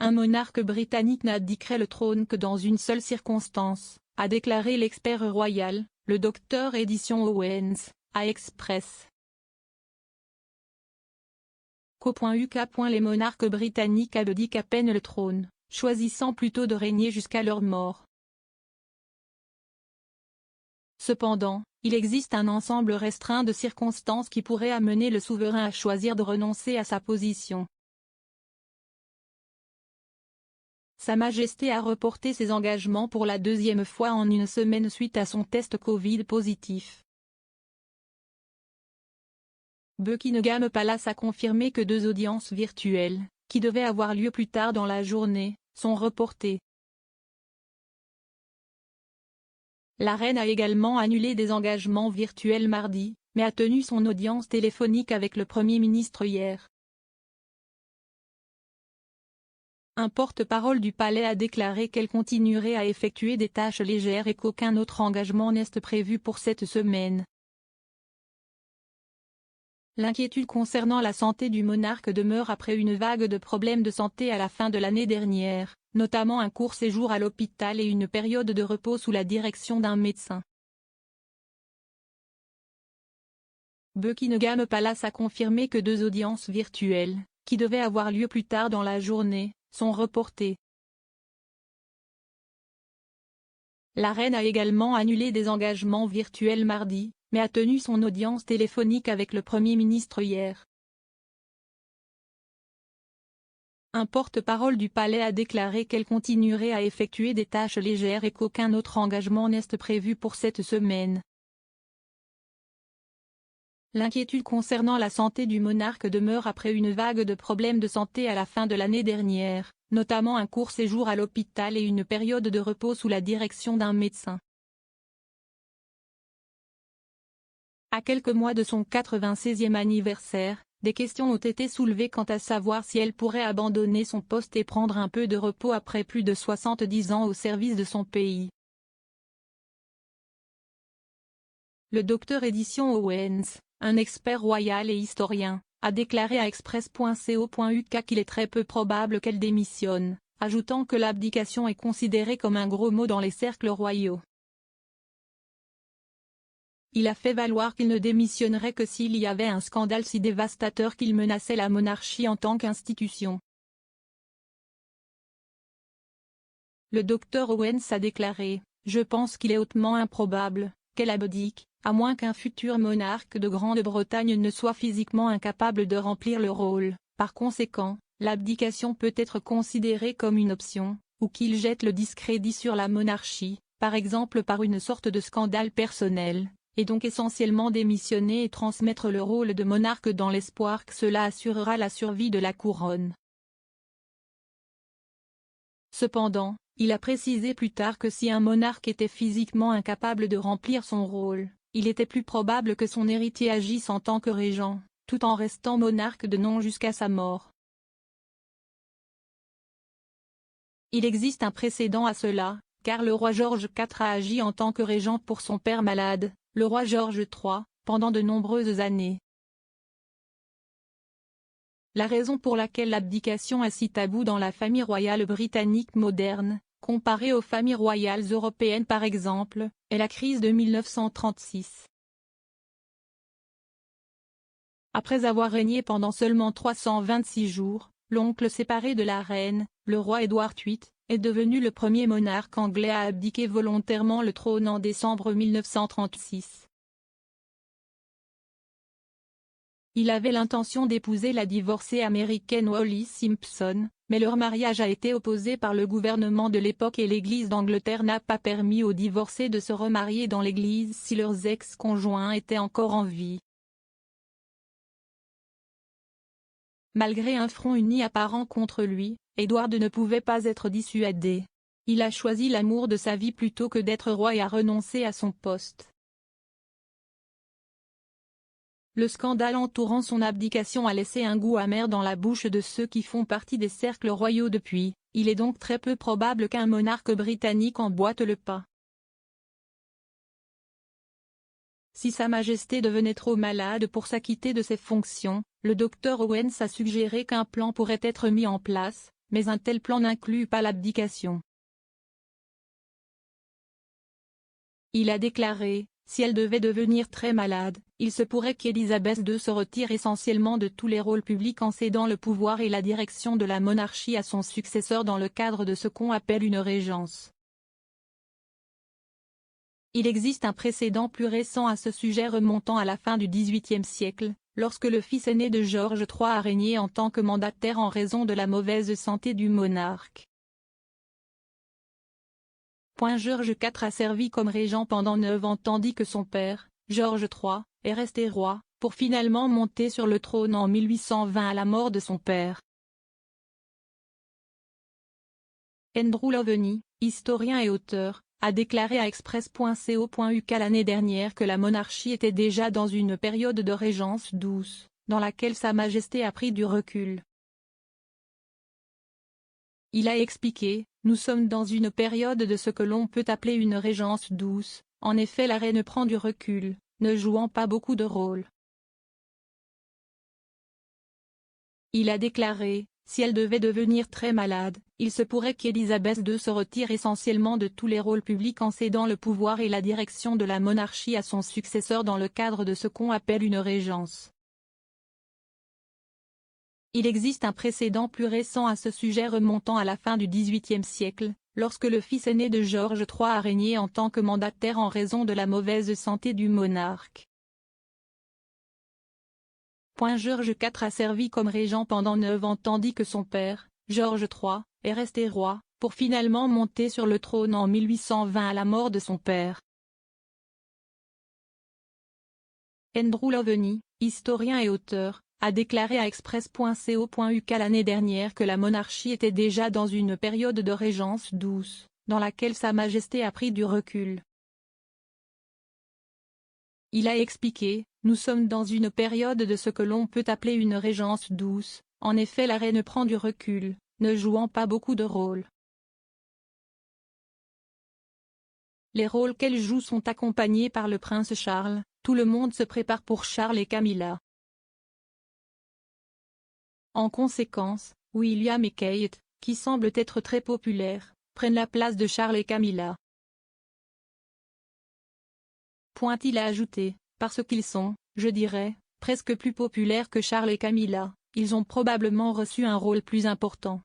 Un monarque britannique n'abdiquerait le trône que dans une seule circonstance, a déclaré l'expert royal, le Dr Edison Owens, à Express. Co.uk. Les monarques britanniques abdiquent à peine le trône, choisissant plutôt de régner jusqu'à leur mort. Cependant, il existe un ensemble restreint de circonstances qui pourraient amener le souverain à choisir de renoncer à sa position. Sa Majesté a reporté ses engagements pour la deuxième fois en une semaine suite à son test Covid positif. Buckingham Palace a confirmé que 2 audiences virtuelles, qui devaient avoir lieu plus tard dans la journée, sont reportées. La reine a également annulé des engagements virtuels mardi, mais a tenu son audience téléphonique avec le Premier ministre hier. Un porte-parole du palais a déclaré qu'elle continuerait à effectuer des tâches légères et qu'aucun autre engagement n'est prévu pour cette semaine. L'inquiétude concernant la santé du monarque demeure après une vague de problèmes de santé à la fin de l'année dernière, notamment un court séjour à l'hôpital et une période de repos sous la direction d'un médecin. Buckingham Palace a confirmé que 2 audiences virtuelles, qui devaient avoir lieu plus tard dans la journée, sont reportées. La reine a également annulé des engagements virtuels mardi, mais a tenu son audience téléphonique avec le Premier ministre hier. Un porte-parole du palais a déclaré qu'elle continuerait à effectuer des tâches légères et qu'aucun autre engagement n'est prévu pour cette semaine. L'inquiétude concernant la santé du monarque demeure après une vague de problèmes de santé à la fin de l'année dernière, notamment un court séjour à l'hôpital et une période de repos sous la direction d'un médecin. À quelques mois de son 96e anniversaire, des questions ont été soulevées quant à savoir si elle pourrait abandonner son poste et prendre un peu de repos après plus de 70 ans au service de son pays. Le Dr Edison Owens, un expert royal et historien, a déclaré à Express.co.uk qu'il est très peu probable qu'elle démissionne, ajoutant que l'abdication est considérée comme un gros mot dans les cercles royaux. Il a fait valoir qu'il ne démissionnerait que s'il y avait un scandale si dévastateur qu'il menaçait la monarchie en tant qu'institution. Le Dr Owens a déclaré « Je pense qu'il est hautement improbable qu'elle abdique, à moins qu'un futur monarque de Grande-Bretagne ne soit physiquement incapable de remplir le rôle. Par conséquent, l'abdication peut être considérée comme une option, ou qu'il jette le discrédit sur la monarchie, par exemple par une sorte de scandale personnel, et donc essentiellement démissionner et transmettre le rôle de monarque dans l'espoir que cela assurera la survie de la couronne. » Cependant, il a précisé plus tard que si un monarque était physiquement incapable de remplir son rôle, il était plus probable que son héritier agisse en tant que régent, tout en restant monarque de nom jusqu'à sa mort. Il existe un précédent à cela, car le roi George IV a agi en tant que régent pour son père malade, le roi George III, pendant de nombreuses années. La raison pour laquelle l'abdication est si taboue dans la famille royale britannique moderne, comparée aux familles royales européennes par exemple, est la crise de 1936. Après avoir régné pendant seulement 326 jours, l'oncle séparé de la reine, le roi Édouard VIII, est devenu le premier monarque anglais à abdiquer volontairement le trône en décembre 1936. Il avait l'intention d'épouser la divorcée américaine Wallis Simpson, mais leur mariage a été opposé par le gouvernement de l'époque et l'Église d'Angleterre n'a pas permis aux divorcés de se remarier dans l'Église si leurs ex-conjoints étaient encore en vie. Malgré un front uni apparent contre lui, Édouard ne pouvait pas être dissuadé. Il a choisi l'amour de sa vie plutôt que d'être roi et a renoncé à son poste. Le scandale entourant son abdication a laissé un goût amer dans la bouche de ceux qui font partie des cercles royaux depuis, il est donc très peu probable qu'un monarque britannique emboîte le pas. Si Sa Majesté devenait trop malade pour s'acquitter de ses fonctions, le Dr Owens a suggéré qu'un plan pourrait être mis en place, mais un tel plan n'inclut pas l'abdication. Il a déclaré, si elle devait devenir très malade, il se pourrait qu'Élisabeth II se retire essentiellement de tous les rôles publics en cédant le pouvoir et la direction de la monarchie à son successeur dans le cadre de ce qu'on appelle une régence. Il existe un précédent plus récent à ce sujet remontant à la fin du XVIIIe siècle, lorsque le fils aîné de George III a régné en tant que mandataire en raison de la mauvaise santé du monarque. George IV a servi comme régent pendant 9 ans tandis que son père, George III, est resté roi, pour finalement monter sur le trône en 1820 à la mort de son père. Andrew Loveny, historien et auteur, a déclaré à Express.co.uk l'année dernière que la monarchie était déjà dans une période de régence douce, dans laquelle Sa Majesté a pris du recul. Il a expliqué, nous sommes dans une période de ce que l'on peut appeler une régence douce, en effet la reine prend du recul, ne jouant pas beaucoup de rôle. Il a déclaré, si elle devait devenir très malade, il se pourrait qu'Élisabeth II se retire essentiellement de tous les rôles publics en cédant le pouvoir et la direction de la monarchie à son successeur dans le cadre de ce qu'on appelle une régence. Il existe un précédent plus récent à ce sujet remontant à la fin du XVIIIe siècle, lorsque le fils aîné de George III a régné en tant que mandataire en raison de la mauvaise santé du monarque. George IV a servi comme régent pendant 9 ans tandis que son père, George III, est resté roi, pour finalement monter sur le trône en 1820 à la mort de son père. Andrew Loveny, historien et auteur, a déclaré à Express.co.uk l'année dernière que la monarchie était déjà dans une période de régence douce, dans laquelle Sa Majesté a pris du recul. Il a expliqué, nous sommes dans une période de ce que l'on peut appeler une régence douce, en effet la reine prend du recul, ne jouant pas beaucoup de rôle. Les rôles qu'elle joue sont accompagnés par le prince Charles, tout le monde se prépare pour Charles et Camilla. En conséquence, William et Kate, qui semblent être très populaires, prennent la place de Charles et Camilla. Il a ajouté, parce qu'ils sont, je dirais, presque plus populaires que Charles et Camilla, ils ont probablement reçu un rôle plus important.